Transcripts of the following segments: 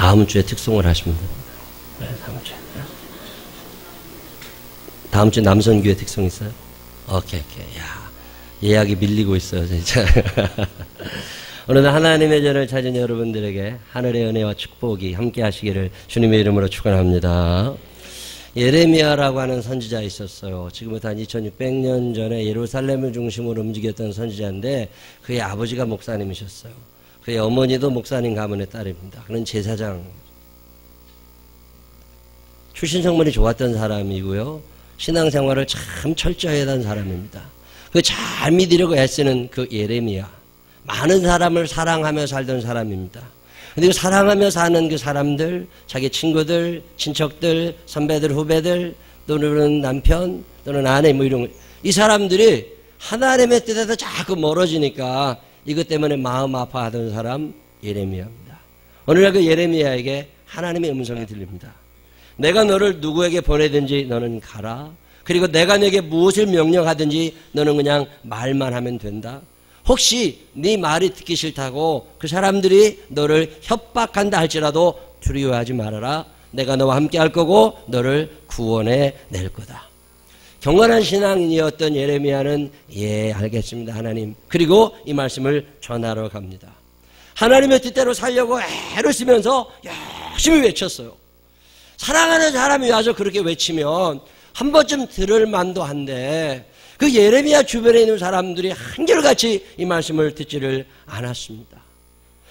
다음 주에 특송을 하시면 됩니다. 네, 다음 주에. 다음 주에 남선교회 특송 있어요? 오케이. 야, 예약이 밀리고 있어요, 진짜. 오늘도 하나님의 전을 찾은 여러분들에게 하늘의 은혜와 축복이 함께 하시기를 주님의 이름으로 축원합니다. 예레미야라고 하는 선지자 있었어요. 지금부터 한 2600년 전에 예루살렘을 중심으로 움직였던 선지자인데 그의 아버지가 목사님이셨어요. 그의 어머니도 목사님 가문의 딸입니다. 그는 제사장. 출신 성분이 좋았던 사람이고요. 신앙생활을 참 철저히 했던 사람입니다. 그 잘 믿으려고 애쓰는 그 예레미야. 많은 사람을 사랑하며 살던 사람입니다. 근데 그 사랑하며 사는 그 사람들, 자기 친구들, 친척들, 선배들, 후배들, 또는 남편, 또는 아내 뭐 이런 이 사람들이 하나님의 뜻에서 자꾸 멀어지니까 이것 때문에 마음 아파하던 사람 예레미야입니다. 오늘날 그 예레미야에게 하나님의 음성이 들립니다. 내가 너를 누구에게 보내든지 너는 가라. 그리고 내가 너에게 무엇을 명령하든지 너는 그냥 말만 하면 된다. 혹시 네 말이 듣기 싫다고 그 사람들이 너를 협박한다 할지라도 두려워하지 말아라. 내가 너와 함께 할 거고 너를 구원해 낼 거다. 경건한 신앙인이었던 예레미야는 예 알겠습니다 하나님. 그리고 이 말씀을 전하러 갑니다. 하나님의 뜻대로 살려고 애를 쓰면서 열심히 외쳤어요. 사랑하는 사람이 와서 그렇게 외치면 한 번쯤 들을 만도 한데 그 예레미야 주변에 있는 사람들이 한결같이 이 말씀을 듣지를 않았습니다.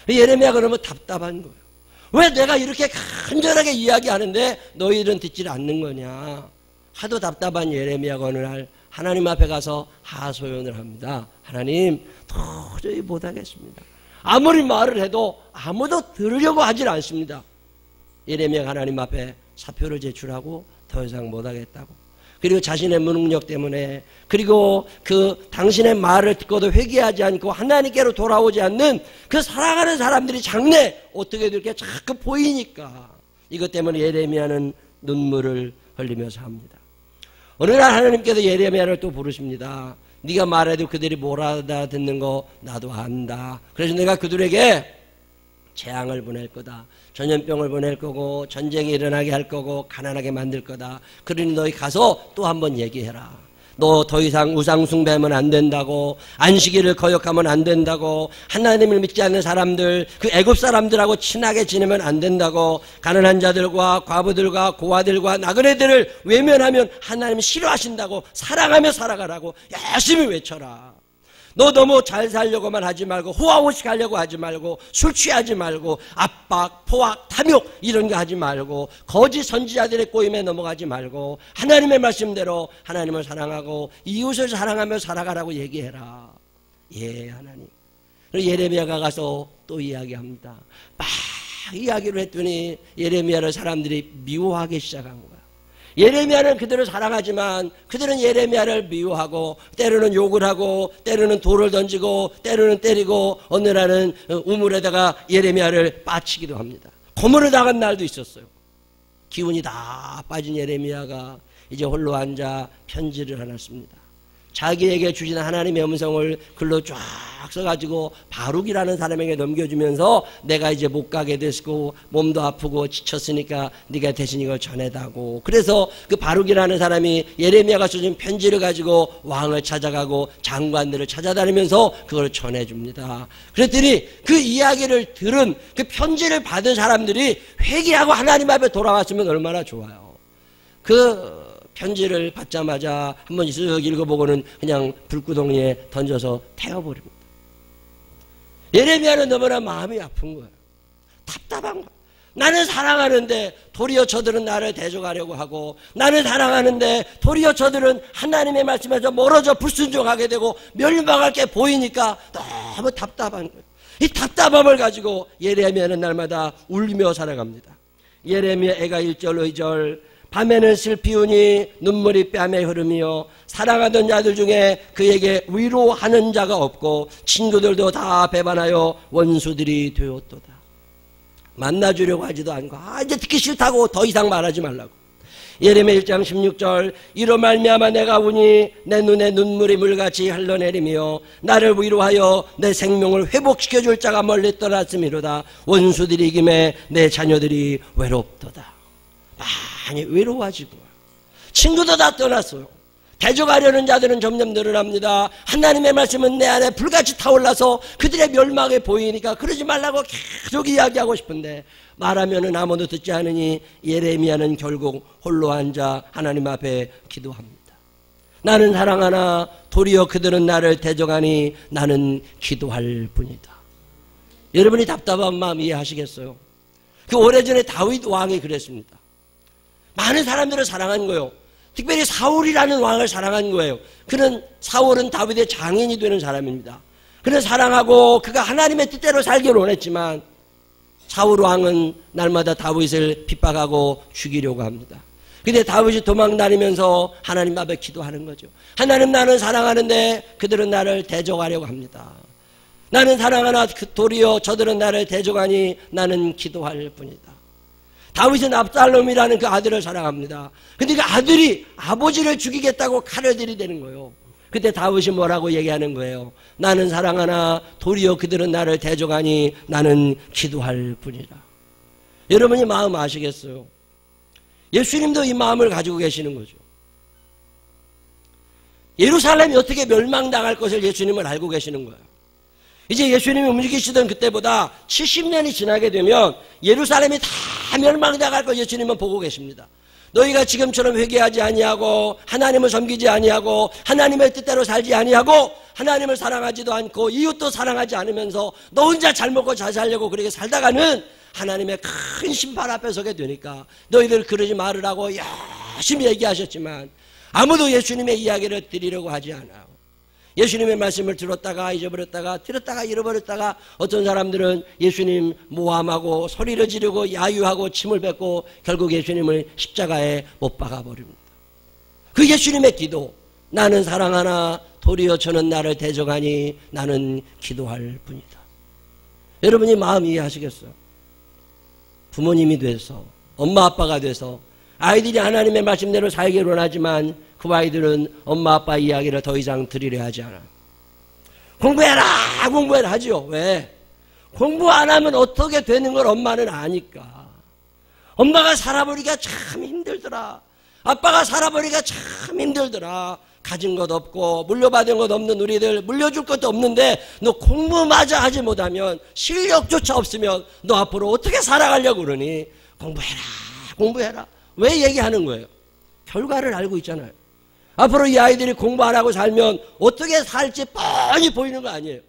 예레미야가 너무 답답한 거예요. 왜 내가 이렇게 간절하게 이야기하는데 너희들은 듣지 않는 거냐. 하도 답답한 예레미야가 어느 날 하나님 앞에 가서 하소연을 합니다. 하나님 도저히 못하겠습니다. 아무리 말을 해도 아무도 들으려고 하질 않습니다. 예레미야가 하나님 앞에 사표를 제출하고 더 이상 못하겠다고. 그리고 자신의 무능력 때문에 그리고 그 당신의 말을 듣고도 회개하지 않고 하나님께로 돌아오지 않는 그 사랑하는 사람들이 장래 어떻게 이렇게 자꾸 보이니까 이것 때문에 예레미야는 눈물을 흘리면서 합니다. 어느 날 하나님께서 예레미야를 또 부르십니다. 네가 말해도 그들이 못 알아듣는 거 나도 안다. 그래서 내가 그들에게 재앙을 보낼 거다. 전염병을 보낼 거고 전쟁이 일어나게 할 거고 가난하게 만들 거다. 그러니 너희 가서 또 한번 얘기해라. 너 더 이상 우상 숭배하면 안 된다고, 안식일을 거역하면 안 된다고, 하나님을 믿지 않는 사람들, 그 애굽 사람들하고 친하게 지내면 안 된다고, 가난한 자들과 과부들과 고아들과 나그네들을 외면하면 하나님 싫어하신다고, 사랑하며 살아가라고 열심히 외쳐라. 너 너무 잘 살려고만 하지 말고 호화호식 하려고 하지 말고 술 취하지 말고 압박, 포악, 탐욕 이런 거 하지 말고 거짓 선지자들의 꼬임에 넘어가지 말고 하나님의 말씀대로 하나님을 사랑하고 이웃을 사랑하며 살아가라고 얘기해라. 예 하나님. 그리고 예레미야가 가서 또 이야기합니다. 막 이야기를 했더니 예레미야를 사람들이 미워하기 시작한 거야. 예레미야는 그들을 사랑하지만 그들은 예레미야를 미워하고 때로는 욕을 하고 때로는 돌을 던지고 때로는 때리고 어느 날은 우물에다가 예레미야를 빠치기도 합니다. 고문을 당한 날도 있었어요. 기운이 다 빠진 예레미야가 이제 홀로 앉아 편지를 하나 씁니다. 자기에게 주신 하나님의 음성을 글로 쫙 써가지고 바룩이라는 사람에게 넘겨주면서 내가 이제 못 가게 됐고 몸도 아프고 지쳤으니까 네가 대신 이걸 전해다고. 그래서 그 바룩이라는 사람이 예레미야가 써준 편지를 가지고 왕을 찾아가고 장관들을 찾아다니면서 그걸 전해줍니다. 그랬더니 그 이야기를 들은 그 편지를 받은 사람들이 회개하고 하나님 앞에 돌아왔으면 얼마나 좋아요. 그 편지를 받자마자 한번 쓱 읽어보고는 그냥 불구덩이에 던져서 태워버립니다. 예레미야는 너무나 마음이 아픈 거예요. 답답한 거예요. 나는 사랑하는데 도리어 저들은 나를 대적하려고 하고 나는 사랑하는데 도리어 저들은 하나님의 말씀에서 멀어져 불순종하게 되고 멸망할 게 보이니까 너무 답답한 거예요. 이 답답함을 가지고 예레미야는 날마다 울며 살아갑니다. 예레미야 애가 1절 2절 밤에는 슬피 우니 눈물이 뺨에 흐르며 사랑하던 자들 중에 그에게 위로하는 자가 없고 친구들도 다 배반하여 원수들이 되었도다. 만나주려고 하지도 않고 이제 듣기 싫다고 더 이상 말하지 말라고. 예레미야 1장 16절 이로 말미암아 내가 우니 내 눈에 눈물이 물같이 흘러내리며 나를 위로하여 내 생명을 회복시켜줄 자가 멀리 떠났음이로다. 원수들이 이김에 내 자녀들이 외롭도다. 많이 외로워지고 친구도 다 떠났어요. 대적하려는 자들은 점점 늘어납니다. 하나님의 말씀은 내 안에 불같이 타올라서 그들의 멸망에 보이니까 그러지 말라고 계속 이야기하고 싶은데 말하면은 아무도 듣지 않으니 예레미야는 결국 홀로 앉아 하나님 앞에 기도합니다. 나는 사랑하나 도리어 그들은 나를 대적하니 나는 기도할 뿐이다. 여러분이 답답한 마음 이해하시겠어요? 그 오래전에 다윗 왕이 그랬습니다. 많은 사람들을 사랑한 거예요. 특별히 사울이라는 왕을 사랑한 거예요. 그는 사울은 다윗의 장인이 되는 사람입니다. 그는 사랑하고 그가 하나님의 뜻대로 살기를 원했지만 사울 왕은 날마다 다윗을 핍박하고 죽이려고 합니다. 근데 다윗이 도망 다니면서 하나님 앞에 기도하는 거죠. 하나님, 나는 사랑하는데 그들은 나를 대적하려고 합니다. 나는 사랑하나 도리어 저들은 나를 대적하니 나는 기도할 뿐이다. 다윗은 압살롬이라는 그 아들을 사랑합니다. 근데 그 아들이 아버지를 죽이겠다고 칼을 들이대는 거예요. 그때 다윗이 뭐라고 얘기하는 거예요? 나는 사랑하나 도리어 그들은 나를 대적하니 나는 기도할 뿐이다. 여러분이 마음 아시겠어요? 예수님도 이 마음을 가지고 계시는 거죠. 예루살렘이 어떻게 멸망당할 것을 예수님은 알고 계시는 거예요. 이제 예수님이 움직이시던 그때보다 70년이 지나게 되면 예루살렘이 다 멸망당할 걸 예수님은 보고 계십니다. 너희가 지금처럼 회개하지 아니하고 하나님을 섬기지 아니하고 하나님의 뜻대로 살지 아니하고 하나님을 사랑하지도 않고 이웃도 사랑하지 않으면서 너 혼자 잘 먹고 잘 살려고 그렇게 살다가는 하나님의 큰 심판 앞에 서게 되니까 너희들 그러지 말으라고 열심히 얘기하셨지만 아무도 예수님의 이야기를 드리려고 하지 않아요. 예수님의 말씀을 들었다가 잊어버렸다가 들었다가 잃어버렸다가 어떤 사람들은 예수님 모함하고 소리를 지르고 야유하고 침을 뱉고 결국 예수님을 십자가에 못 박아버립니다. 그 예수님의 기도, 나는 사랑하나 도리어 저는 나를 대적하니 나는 기도할 뿐이다. 여러분이 마음 이해하시겠어요? 부모님이 돼서 엄마 아빠가 돼서 아이들이 하나님의 말씀대로 살기를 원하지만 그 아이들은 엄마 아빠 이야기를 더 이상 들으려 하지 않아. 공부해라 공부해라 하죠. 왜? 공부 안 하면 어떻게 되는 걸 엄마는 아니까. 엄마가 살아보니까 참 힘들더라. 아빠가 살아보니까 참 힘들더라. 가진 것 없고 물려받은 것 없는 우리들, 물려줄 것도 없는데 너 공부마저 하지 못하면 실력조차 없으면 너 앞으로 어떻게 살아가려고 그러니? 공부해라 공부해라. 왜 얘기하는 거예요? 결과를 알고 있잖아요. 앞으로 이 아이들이 공부 안 하고 살면 어떻게 살지 뻔히 보이는 거 아니에요?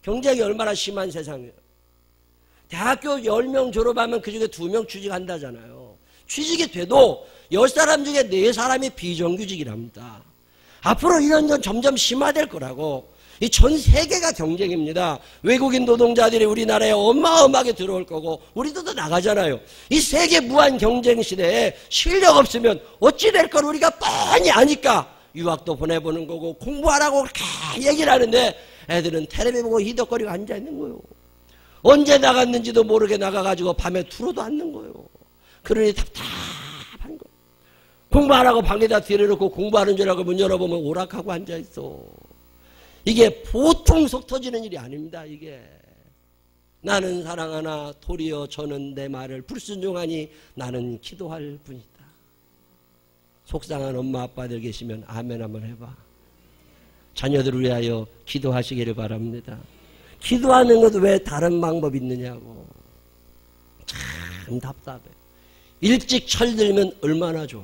경쟁이 얼마나 심한 세상이에요. 대학교 10명 졸업하면 그중에 2명 취직한다잖아요. 취직이 돼도 10사람 중에 4사람이 비정규직이랍니다. 앞으로 이런 건 점점 심화될 거라고. 이 전 세계가 경쟁입니다. 외국인 노동자들이 우리나라에 어마어마하게 들어올 거고 우리도 더 나가잖아요. 이 세계 무한 경쟁 시대에 실력 없으면 어찌 될 걸 우리가 뻔히 아니까 유학도 보내보는 거고 공부하라고 그렇게 얘기를 하는데 애들은 텔레비 보고 히덕거리고 앉아있는 거예요. 언제 나갔는지도 모르게 나가가지고 밤에 들어도 않는 거예요. 그러니 답답한 거예요. 공부하라고 방에다 들여놓고 공부하는 줄 알고 문 열어보면 오락하고 앉아있어. 이게 보통 속 터지는 일이 아닙니다. 이게 나는 사랑하나 도리어 저는 내 말을 불순종하니 나는 기도할 뿐이다. 속상한 엄마 아빠들 계시면 아멘 한번 해봐. 자녀들을 위하여 기도하시기를 바랍니다. 기도하는 것도 왜 다른 방법이 있느냐고. 참 답답해. 일찍 철들면 얼마나 좋아.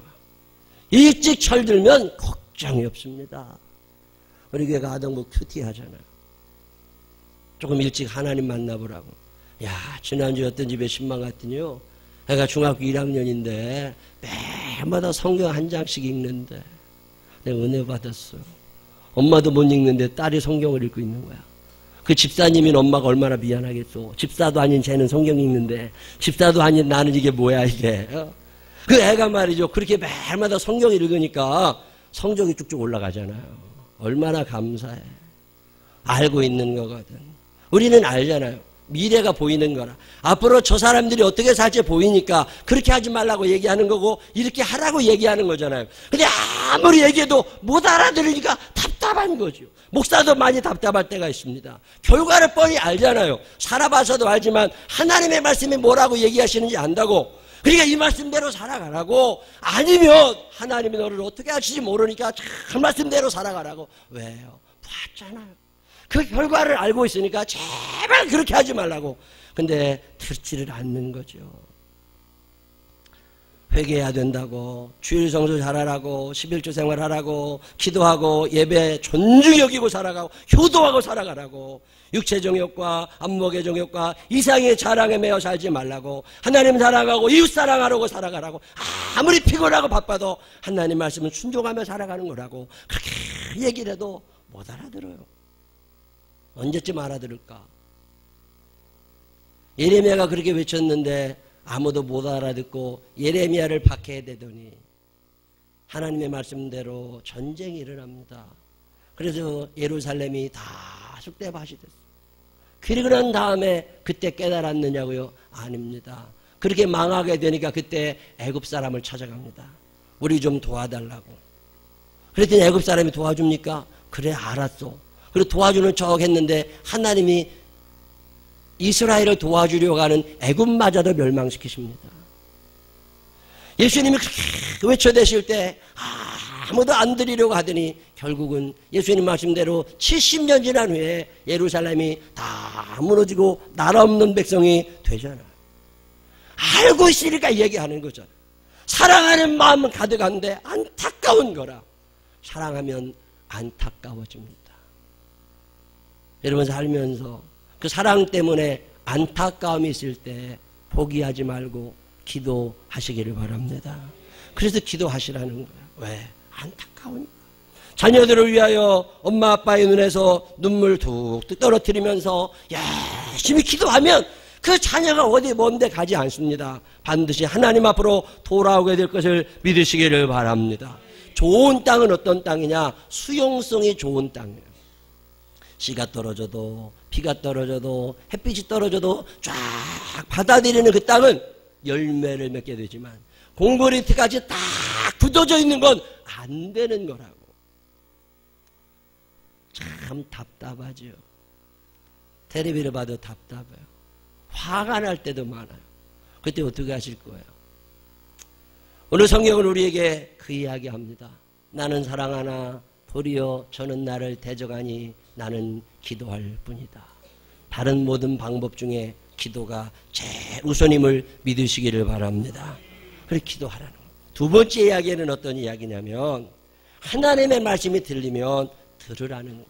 일찍 철들면 걱정이 없습니다. 우리 교회가 아동부 큐티 하잖아요. 조금 일찍 하나님 만나보라고. 야, 지난주에 어떤 집에 신방 갔더니요. 애가 중학교 1학년인데 매마다 성경 한 장씩 읽는데 내가 은혜 받았어요. 엄마도 못 읽는데 딸이 성경을 읽고 있는 거야. 그 집사님인 엄마가 얼마나 미안하겠어. 집사도 아닌 쟤는 성경 읽는데 집사도 아닌 나는 이게 뭐야 이게. 그 애가 말이죠. 그렇게 매일마다 성경 읽으니까 성적이 쭉쭉 올라가잖아요. 얼마나 감사해. 알고 있는 거거든. 우리는 알잖아요. 미래가 보이는 거라. 앞으로 저 사람들이 어떻게 살지 보이니까 그렇게 하지 말라고 얘기하는 거고 이렇게 하라고 얘기하는 거잖아요. 근데 아무리 얘기해도 못 알아들으니까 답답한 거죠. 목사도 많이 답답할 때가 있습니다. 결과를 뻔히 알잖아요. 살아봐서도 알지만 하나님의 말씀이 뭐라고 얘기하시는지 안다고. 그러니까 이 말씀대로 살아가라고. 아니면 하나님이 너를 어떻게 하실지 모르니까 그 말씀대로 살아가라고. 왜요? 봤잖아요. 그 결과를 알고 있으니까 제발 그렇게 하지 말라고. 근데 듣지를 않는 거죠. 회개해야 된다고, 주일 성수 잘하라고, 11조 생활하라고, 기도하고 예배 존중히 여기고 살아가고 효도하고 살아가라고, 육체 정욕과 안목의 정욕과 이상의 자랑에 매여 살지 말라고, 하나님 사랑하고 이웃 사랑하라고 살아가라고. 아무리 피곤하고 바빠도 하나님 말씀은 순종하며 살아가는 거라고. 그렇게 얘기를 해도 못 알아들어요. 언제쯤 알아들을까? 예레미야가 그렇게 외쳤는데 아무도 못 알아듣고 예레미야를 박해대더니 하나님의 말씀대로 전쟁이 일어납니다. 그래서 예루살렘이 다 쑥대밭이 됐어요. 그리고 난 다음에 그때 깨달았느냐고요? 아닙니다. 그렇게 망하게 되니까 그때 애굽 사람을 찾아갑니다. 우리 좀 도와달라고. 그랬더니 애굽 사람이 도와줍니까? 그래 알았어. 그리고 도와주는 척 했는데 하나님이 이스라엘을 도와주려고 하는 애굽마저도 멸망시키십니다. 예수님이 그렇게 외쳐대실 때 아무도 안 드리려고 하더니 결국은 예수님 말씀대로 70년 지난 후에 예루살렘이 다 무너지고 나라 없는 백성이 되잖아요. 알고 있으니까 얘기하는 거잖아요. 사랑하는 마음은 가득한데 안타까운 거라. 사랑하면 안타까워집니다. 여러분 살면서 그 사랑 때문에 안타까움이 있을 때 포기하지 말고 기도하시기를 바랍니다. 그래서 기도하시라는 거예요. 왜? 안타까우니까. 자녀들을 위하여 엄마 아빠의 눈에서 눈물 툭툭 떨어뜨리면서 열심히 기도하면 그 자녀가 어디 먼데 가지 않습니다. 반드시 하나님 앞으로 돌아오게 될 것을 믿으시기를 바랍니다. 좋은 땅은 어떤 땅이냐? 수용성이 좋은 땅이에요. 씨가 떨어져도 비가 떨어져도 햇빛이 떨어져도 쫙 받아들이는 그 땅은 열매를 맺게 되지만 공고리트까지 딱 굳어져 있는 건 안 되는 거라고. 참 답답하죠. 텔레비를 봐도 답답해요. 화가 날 때도 많아요. 그때 어떻게 하실 거예요? 오늘 성경은 우리에게 그 이야기합니다. 나는 사랑하나 도리어 저는 나를 대적하니 나는 기도할 뿐이다. 다른 모든 방법 중에 기도가 제일 우선임을 믿으시기를 바랍니다. 그렇게 기도하라는 거예요. 두 번째 이야기는 어떤 이야기냐면 하나님의 말씀이 들리면 들으라는 거예요.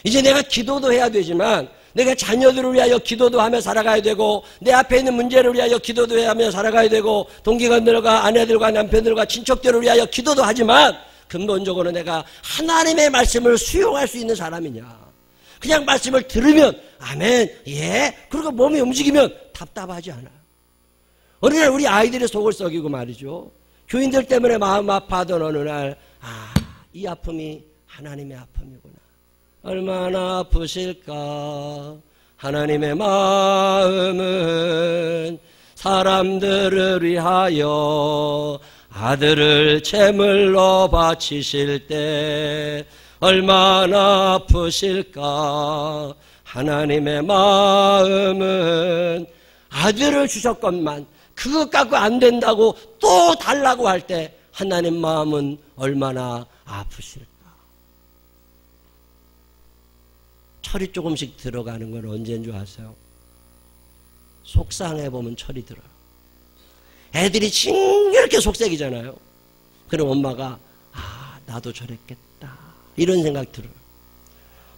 이제 내가 기도도 해야 되지만 내가 자녀들을 위하여 기도도 하며 살아가야 되고 내 앞에 있는 문제를 위하여 기도도 하며 살아가야 되고 동기간들과 아내들과 남편들과 친척들을 위하여 기도도 하지만 근본적으로 내가 하나님의 말씀을 수용할 수 있는 사람이냐. 그냥 말씀을 들으면 아멘 예 그리고 몸이 움직이면 답답하지 않아요. 어느 날 우리 아이들의 속을 썩이고 말이죠. 교인들 때문에 마음 아파하던 어느 날 이 아픔이 하나님의 아픔이구나. 얼마나 아프실까. 하나님의 마음은 사람들을 위하여 아들을 제물로 바치실 때 얼마나 아프실까. 하나님의 마음은 아들을 주셨건만 그것 갖고 안 된다고 또 달라고 할 때 하나님 마음은 얼마나 아프실까. 철이 조금씩 들어가는 건 언제인 줄 아세요? 속상해보면 철이 들어요. 애들이 징그럽게 속삭이잖아요. 그럼 엄마가 나도 저랬겠다 이런 생각 들어요.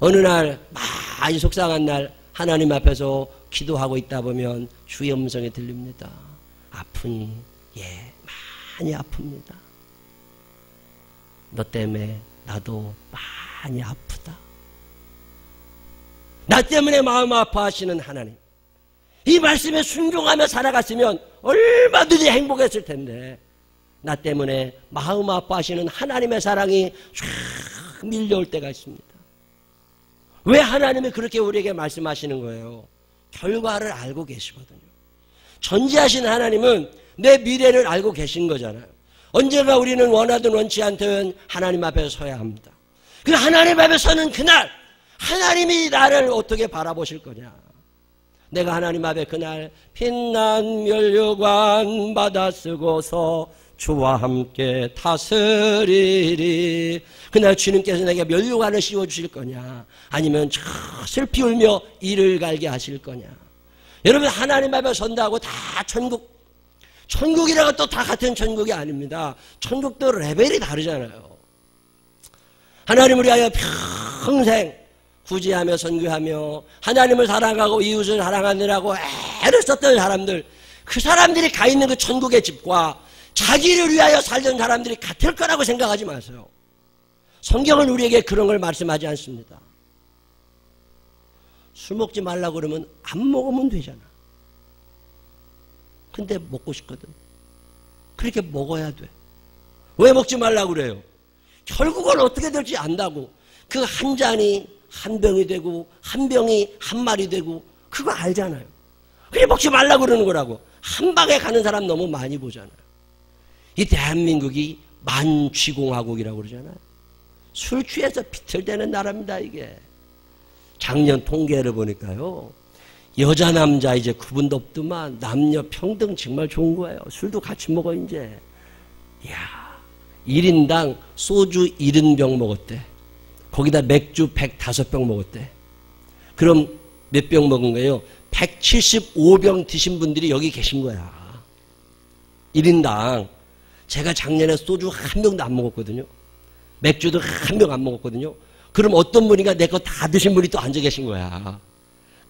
어느 날 많이 속상한 날 하나님 앞에서 기도하고 있다 보면 주의 음성이 들립니다. 아프니? 예, 많이 아픕니다. 너 때문에 나도 많이 아프다. 나 때문에 마음 아파하시는 하나님. 이 말씀에 순종하며 살아갔으면 얼마든지 행복했을 텐데 나 때문에 마음 아파하시는 하나님의 사랑이 쫙 밀려올 때가 있습니다. 왜 하나님이 그렇게 우리에게 말씀하시는 거예요? 결과를 알고 계시거든요. 전지하신 하나님은 내 미래를 알고 계신 거잖아요. 언제가 우리는 원하든 원치 않든 하나님 앞에 서야 합니다. 그 하나님 앞에 서는 그날 하나님이 나를 어떻게 바라보실 거냐. 내가 하나님 앞에 그날 빛난 면류관 받아 쓰고서 주와 함께 다스리리. 그날 주님께서 내게 면류관을 씌워주실 거냐, 아니면 슬피 울며 이를 갈게 하실 거냐. 여러분, 하나님 앞에 선다고 다 천국이라고 또 다 같은 천국이 아닙니다. 천국도 레벨이 다르잖아요. 하나님을 위하여 평생 구제하며 선교하며 하나님을 사랑하고 이웃을 사랑하느라고 애를 썼던 사람들, 그 사람들이 가 있는 그 천국의 집과 자기를 위하여 살던 사람들이 같을 거라고 생각하지 마세요. 성경은 우리에게 그런 걸 말씀하지 않습니다. 술 먹지 말라고 그러면 안 먹으면 되잖아. 근데 먹고 싶거든. 그렇게 먹어야 돼. 왜 먹지 말라고 그래요? 결국은 어떻게 될지 안다고. 그 한 잔이 한 병이 되고 한 병이 한 말이 되고 그거 알잖아요. 그래 먹지 말라고 그러는 거라고. 한 방에 가는 사람 너무 많이 보잖아요. 이 대한민국이 만쥐공화국이라고 그러잖아요. 술 취해서 비틀대는 나라입니다, 이게. 작년 통계를 보니까요, 여자 남자 이제 구분도 없더만 남녀 평등 정말 좋은 거예요. 술도 같이 먹어 이제. 이야, 1인당 소주 70병 먹었대. 거기다 맥주 105병 먹었대. 그럼 몇 병 먹은 거예요? 175병 드신 분들이 여기 계신 거야. 1인당. 제가 작년에 소주 한 병도 안 먹었거든요. 맥주도 한 병 안 먹었거든요. 그럼 어떤 분이가 내 거 다 드신 분이 또 앉아 계신 거야.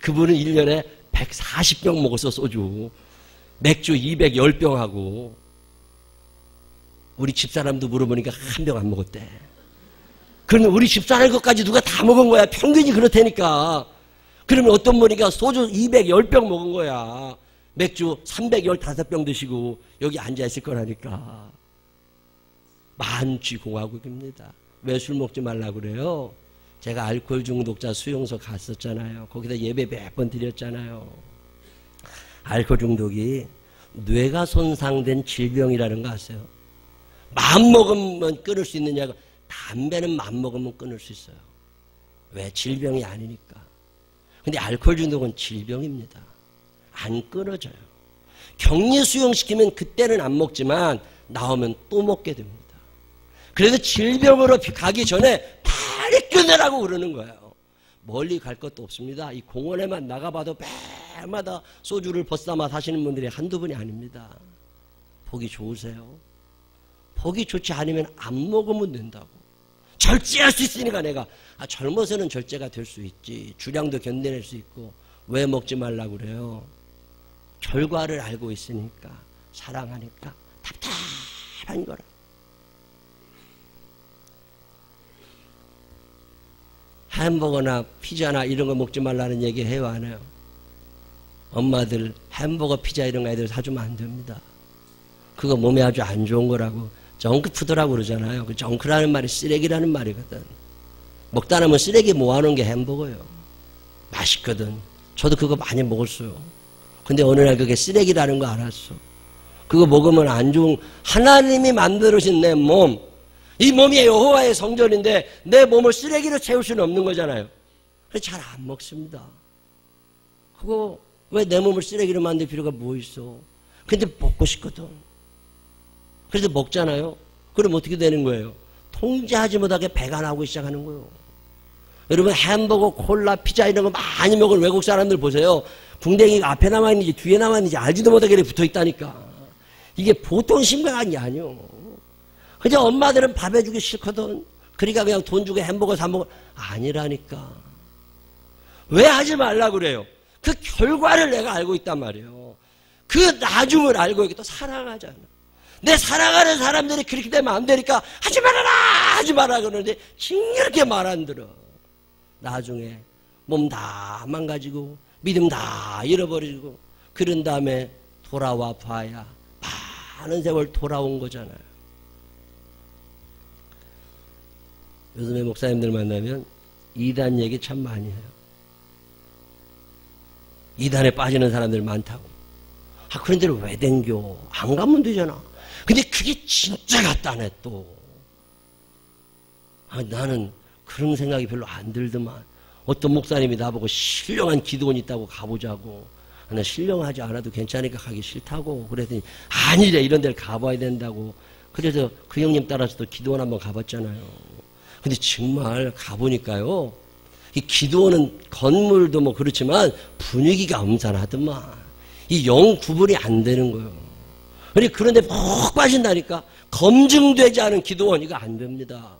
그분은 1년에 140병 먹었어, 소주. 맥주 210병 하고. 우리 집사람도 물어보니까 한 병 안 먹었대. 그러면 우리 집사람 것까지 누가 다 먹은 거야. 평균이 그렇다니까. 그러면 어떤 분이가 소주 210병 먹은 거야. 맥주 315병 드시고 여기 앉아있을 거라니까. 만쥐공화국입니다. 왜 술 먹지 말라고 그래요? 제가 알코올 중독자 수용소 갔었잖아요. 거기다 예배 몇 번 드렸잖아요. 알코올 중독이 뇌가 손상된 질병이라는 거 아세요? 마음 먹으면 끊을 수 있느냐고. 담배는 마음 먹으면 끊을 수 있어요. 왜? 질병이 아니니까. 근데 알코올 중독은 질병입니다. 안 끊어져요. 격리 수용시키면 그때는 안 먹지만 나오면 또 먹게 됩니다. 그래서 질병으로 가기 전에 빨리 끊으라고 그러는 거예요. 멀리 갈 것도 없습니다. 이 공원에만 나가봐도 매일마다 소주를 벗삼아 사시는 분들이 한두 분이 아닙니다. 보기 좋으세요? 보기 좋지 않으면 안 먹으면 된다고. 절제할 수 있으니까 내가. 젊어서는 절제가 될 수 있지. 주량도 견뎌낼 수 있고. 왜 먹지 말라고 그래요? 결과를 알고 있으니까. 사랑하니까. 답답한 거라. 햄버거나 피자나 이런 거 먹지 말라는 얘기 해요, 안 해요? 엄마들 햄버거, 피자 이런 거 애들 사주면 안 됩니다. 그거 몸에 아주 안 좋은 거라고. 정크푸드라고 그러잖아요. 그 정크라는 말이 쓰레기라는 말이거든. 먹다 남은 쓰레기 모아놓은 게 햄버거예요. 맛있거든. 저도 그거 많이 먹었어요. 근데 어느 날 그게 쓰레기라는 거 알았어. 그거 먹으면 안 좋은, 하나님이 만들어진 내 몸, 이 몸이 여호와의 성전인데 내 몸을 쓰레기로 채울 수는 없는 거잖아요. 그래서 잘 안 먹습니다. 그거 왜 내 몸을 쓰레기로 만들 필요가 뭐 있어. 근데 먹고 싶거든. 그래서 먹잖아요. 그럼 어떻게 되는 거예요? 통제하지 못하게 배가 나오기 시작하는 거예요. 여러분 햄버거, 콜라, 피자 이런 거 많이 먹은 외국 사람들 보세요. 궁뎅이가 앞에 남아있는지 뒤에 남아있는지 알지도 못하게 붙어있다니까. 이게 보통 심각한 게 아니에요. 그냥 엄마들은 밥 해주기 싫거든. 그러니까 그냥 돈 주고 햄버거 사 먹어. 아니라니까. 왜 하지 말라고 그래요? 그 결과를 내가 알고 있단 말이에요. 그 나중을 알고 있고 또 사랑하잖아. 내 사랑하는 사람들이 그렇게 되면 안 되니까 하지 말아라 하지 마라 그러는데 징그럽게 말 안 들어. 나중에 몸 다 망가지고 믿음 다 잃어버리고 그런 다음에 돌아와 봐야 많은 세월 돌아온 거잖아요. 요즘에 목사님들 만나면 이단 얘기 참 많이 해요. 이단에 빠지는 사람들 많다고. 아, 그런 데를 왜 댕겨? 안 가면 되잖아. 근데 그게 진짜 같다네 또. 아, 나는 그런 생각이 별로 안 들더만. 어떤 목사님이 나보고 신령한 기도원 있다고 가보자고. 나 신령하지 않아도 괜찮으니까 가기 싫다고. 그랬더니 아니래, 이런 데를 가봐야 된다고. 그래서 그 형님 따라서도 기도원 한번 가봤잖아요. 근데 정말 가보니까요, 이 기도원은 건물도 뭐 그렇지만 분위기가 음산하더만. 이 영 구분이 안 되는 거예요. 그런데 푹 빠진다니까. 검증되지 않은 기도원 이거 안 됩니다.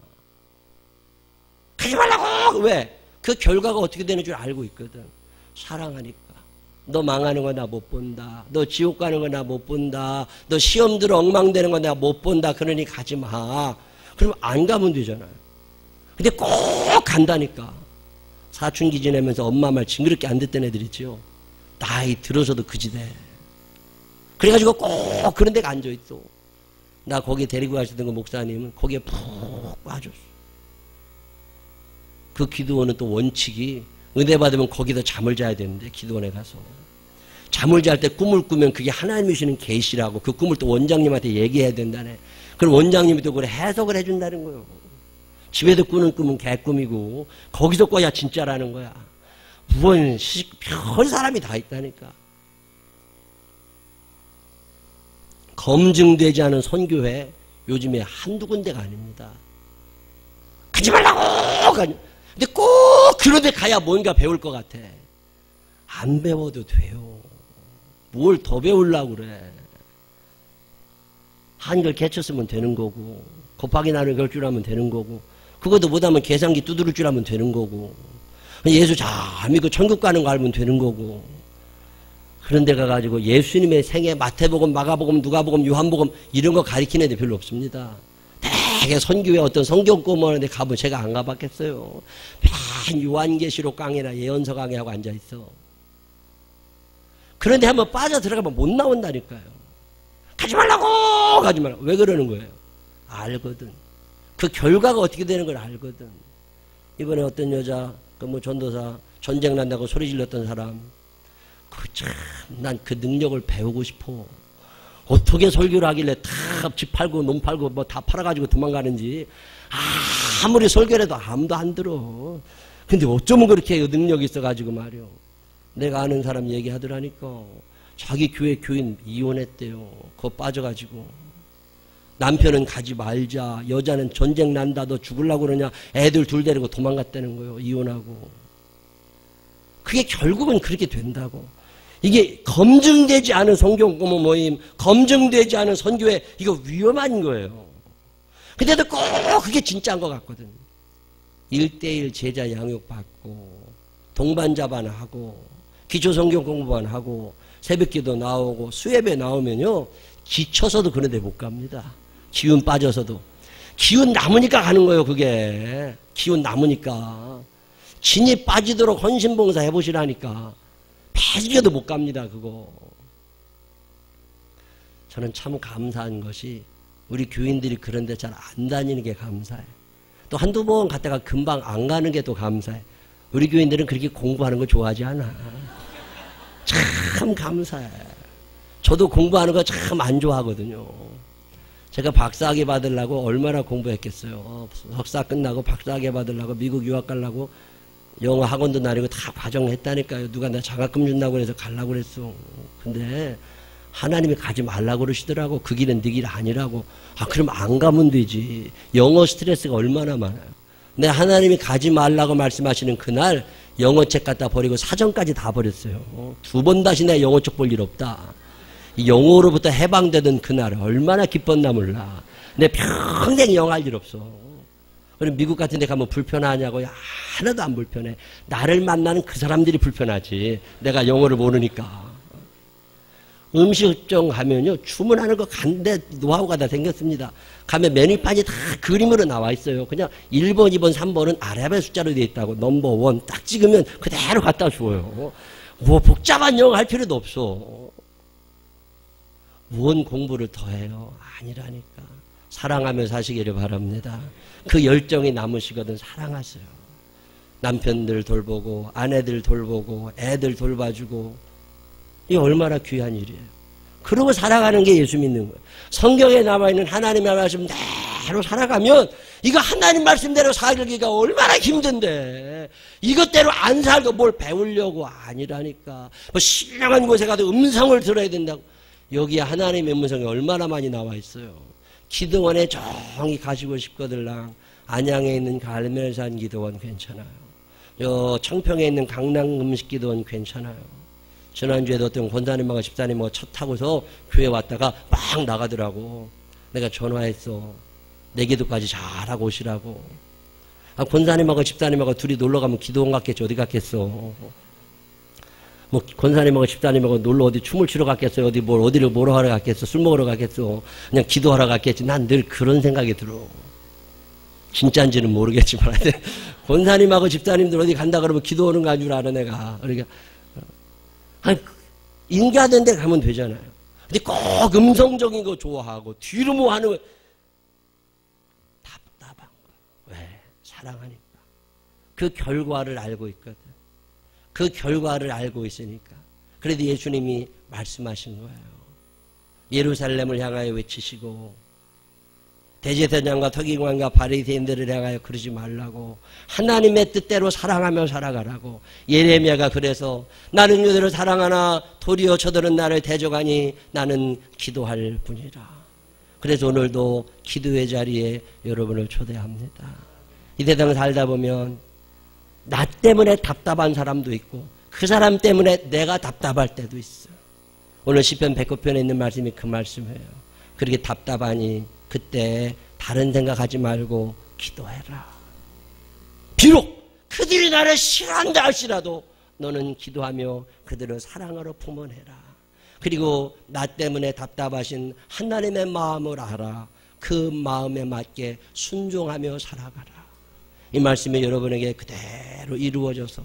가지 말라고! 왜? 그 결과가 어떻게 되는 줄 알고 있거든. 사랑하니까. 너 망하는 거 나 못 본다. 너 지옥 가는 거 나 못 본다. 너 시험 들어 엉망되는 거 내가 못 본다. 그러니 가지 마. 그러면 안 가면 되잖아요. 근데 꼭 간다니까. 사춘기 지내면서 엄마 말 징그럽게 안 듣던 애들 있죠. 나이 들어서도 그지대. 그래가지고 꼭 그런 데가 앉아있어. 나 거기 데리고 가시던 그 목사님은 거기에 푹 빠졌어. 그 기도원은 또 원칙이 은혜 받으면 거기다 잠을 자야 되는데, 기도원에 가서 잠을 잘 때 꿈을 꾸면 그게 하나님이 주시는 계시라고. 그 꿈을 또 원장님한테 얘기해야 된다네. 그럼 원장님이 또 그걸 해석을 해준다는 거예요. 집에서 꾸는 꿈은 개꿈이고 거기서 꿔야 진짜라는 거야. 무언 별 사람이 다 있다니까. 검증되지 않은 선교회 요즘에 한두 군데가 아닙니다. 가지 말라고! 근데 꼭 그런 데 가야 뭔가 배울 것 같아. 안 배워도 돼요. 뭘 더 배우려고 그래. 한글 개쳤으면 되는 거고, 곱하기 나누기 걸 줄 알면 되는 거고, 그것도 못하면 계산기 두드릴 줄 알면 되는 거고, 예수 잘 믿고 천국 가는 거 알면 되는 거고. 그런 데 가가지고 예수님의 생애 마태복음, 마가복음, 누가복음, 요한복음 이런 거 가리키는 데 별로 없습니다. 되게 선교회 어떤 성경공부하는데 가면 제가 안 가봤겠어요. 맨 요한계시록 강의나 예언서 강의하고 앉아있어. 그런데 한번 빠져 들어가면 못 나온다니까요. 가지 말라고! 가지 말라고. 왜 그러는 거예요? 알거든. 그 결과가 어떻게 되는 걸 알거든. 이번에 어떤 여자, 그 뭐 전도사, 전쟁 난다고 소리 질렀던 사람, 난 그 능력을 배우고 싶어. 어떻게 설교를 하길래 다 집 팔고 놈 팔고 뭐 다 팔아가지고 도망가는지. 아무리 설교를 해도 아무도 안 들어. 근데 어쩌면 그렇게 능력이 있어가지고 말이요. 내가 아는 사람 얘기하더라니까. 자기 교회 교인 이혼했대요. 그거 빠져가지고. 남편은 가지 말자. 여자는 전쟁 난다. 너 죽으려고 그러냐. 애들 둘 데리고 도망갔다는 거예요. 이혼하고. 그게 결국은 그렇게 된다고. 이게 검증되지 않은 성경공부 모임, 검증되지 않은 선교회, 이거 위험한 거예요. 근데도 꼭 그게 진짜인 것 같거든. 1:1 제자 양육받고, 동반자반 하고, 기초성경공부반 하고, 새벽기도 나오고, 수예배 나오면요, 지쳐서도 그런 데 못 갑니다. 기운 빠져서도. 기운 남으니까 가는 거예요, 그게. 기운 남으니까. 진이 빠지도록 헌신봉사 해보시라니까. 패죽여도 못 갑니다, 그거. 저는 참 감사한 것이 우리 교인들이 그런 데 잘 안 다니는 게 감사해. 또 한두 번 갔다가 금방 안 가는 게 또 감사해. 우리 교인들은 그렇게 공부하는 거 좋아하지 않아. 참 감사해. 저도 공부하는 거 참 안 좋아하거든요. 제가 박사학위 받으려고 얼마나 공부했겠어요. 석사 끝나고 박사학위 받으려고 미국 유학 가려고 영어 학원도 다니고 다 과정했다니까요. 누가 나 장학금 준다고 해서 가려고 그랬어. 근데 하나님이 가지 말라고 그러시더라고. 그 길은 네 길 아니라고. 아, 그럼 안 가면 되지. 영어 스트레스가 얼마나 많아요. 근데 하나님이 가지 말라고 말씀하시는 그날 영어책 갖다 버리고 사전까지 다 버렸어요. 2번 다시 내가 영어책 볼 일 없다. 이 영어로부터 해방되던 그날 얼마나 기뻤나 몰라. 내 평생 영어 할 일 없어. 그럼 미국 같은 데 가면 불편하냐고. 하나도 안 불편해. 나를 만나는 그 사람들이 불편하지. 내가 영어를 모르니까. 음식점 가면요, 주문하는 거 간데 노하우가 다 생겼습니다. 가면 메뉴판이 다 그림으로 나와 있어요. 그냥 1번, 2번, 3번은 아랍의 숫자로 되어 있다고. 넘버 1 딱 찍으면 그대로 갖다 줘요. 뭐 복잡한 영어 할 필요도 없어. 무언 공부를 더 해요? 아니라니까. 사랑하며 사시기를 바랍니다. 그 열정이 남으시거든 사랑하세요. 남편들 돌보고 아내들 돌보고 애들 돌봐주고 이게 얼마나 귀한 일이에요. 그러고 살아가는 게 예수 믿는 거예요. 성경에 남아있는 하나님의 말씀대로 살아가면 이거 하나님 말씀대로 살기가 얼마나 힘든데 이것대로 안 살고 뭘 배우려고 아니라니까. 뭐 신령한 곳에 가도 음성을 들어야 된다고. 여기에 하나님의 음성이 얼마나 많이 나와 있어요. 기도원에 정이 가시고 싶거들랑 안양에 있는 갈멜산 기도원 괜찮아요. 요 청평에 있는 강남 음식 기도원 괜찮아요. 지난주에도 어떤 권사님하고 집사님하고 차 타고서 교회 왔다가 막 나가더라고. 내가 전화했어. 내 기도까지 잘하고 오시라고. 권사님하고 집사님하고 둘이 놀러 가면 기도원 갔겠지. 어디 갔겠어. 뭐 권사님하고 집사님하고 놀러 어디 춤을 추러 갔겠어. 어디를 뭐러 하러 갔겠어. 술 먹으러 갔겠어. 그냥 기도하러 갔겠지. 난 늘 그런 생각이 들어. 진짜인지는 모르겠지만 권사님하고 집사님들 어디 간다 그러면 기도하는 거 줄 알아 내가. 그러니까 인가된 데 가면 되잖아요. 근데 꼭 음성적인 거 좋아하고 뒤로 뭐 하는 거 답답한 거. 왜? 사랑하니까. 그 결과를 알고 있거든. 그 결과를 알고 있으니까. 그래도 예수님이 말씀하신 거예요. 예루살렘을 향하여 외치시고 대제사장과 서기관과 바리새인들을 향하여 그러지 말라고 하나님의 뜻대로 사랑하며 살아가라고. 예레미야가 그래서 나는 그들을 사랑하나 도리어 저들은 나를 대적하니 나는 기도할 뿐이라. 그래서 오늘도 기도의 자리에 여러분을 초대합니다. 이 세상 살다 보면 나 때문에 답답한 사람도 있고 그 사람 때문에 내가 답답할 때도 있어. 오늘 시편 109편에 있는 말씀이 그 말씀이에요. 그렇게 답답하니 그때 다른 생각하지 말고 기도해라. 비록 그들이 나를 싫어한다 할지라도 너는 기도하며 그들을 사랑으로 품어내라. 그리고 나 때문에 답답하신 하나님의 마음을 알아. 그 마음에 맞게 순종하며 살아가라. 이 말씀이 여러분에게 그대로 이루어져서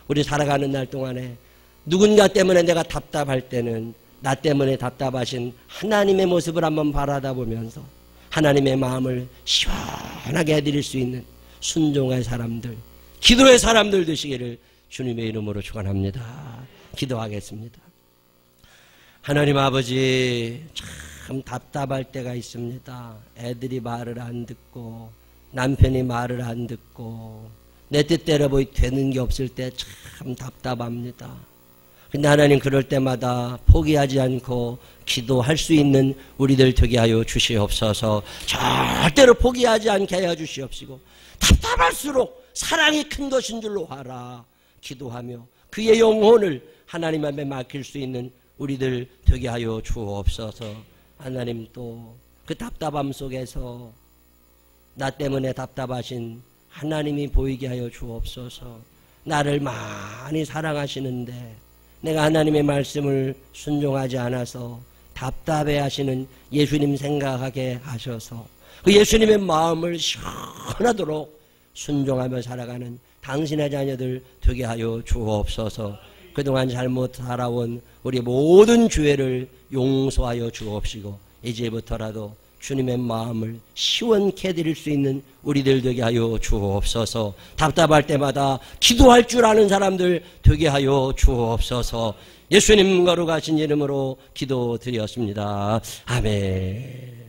우리 살아가는 날 동안에 누군가 때문에 내가 답답할 때는 나 때문에 답답하신 하나님의 모습을 한번 바라다 보면서 하나님의 마음을 시원하게 해드릴 수 있는 순종의 사람들, 기도의 사람들 되시기를 주님의 이름으로 축원합니다. 기도하겠습니다. 하나님 아버지, 참 답답할 때가 있습니다. 애들이 말을 안 듣고 남편이 말을 안 듣고 내 뜻대로 뭐 되는 게 없을 때 참 답답합니다. 근데 하나님 그럴 때마다 포기하지 않고 기도할 수 있는 우리들 되게 하여 주시옵소서. 절대로 포기하지 않게 하여 주시옵시고 답답할수록 사랑이 큰 것인 줄로 알아 기도하며 그의 영혼을 하나님 앞에 맡길 수 있는 우리들 되게 하여 주옵소서. 하나님 또 그 답답함 속에서 나 때문에 답답하신 하나님이 보이게 하여 주옵소서. 나를 많이 사랑하시는데 내가 하나님의 말씀을 순종하지 않아서 답답해 하시는 예수님 생각하게 하셔서 그 예수님의 마음을 시원하도록 순종하며 살아가는 당신의 자녀들 되게 하여 주옵소서. 그동안 잘못 살아온 우리 모든 죄를 용서하여 주옵시고 이제부터라도 주님의 마음을 시원케 해드릴 수 있는 우리들 되게 하여 주옵소서. 답답할 때마다 기도할 줄 아는 사람들 되게 하여 주옵소서. 예수님 거룩하신 이름으로 기도드렸습니다. 아멘.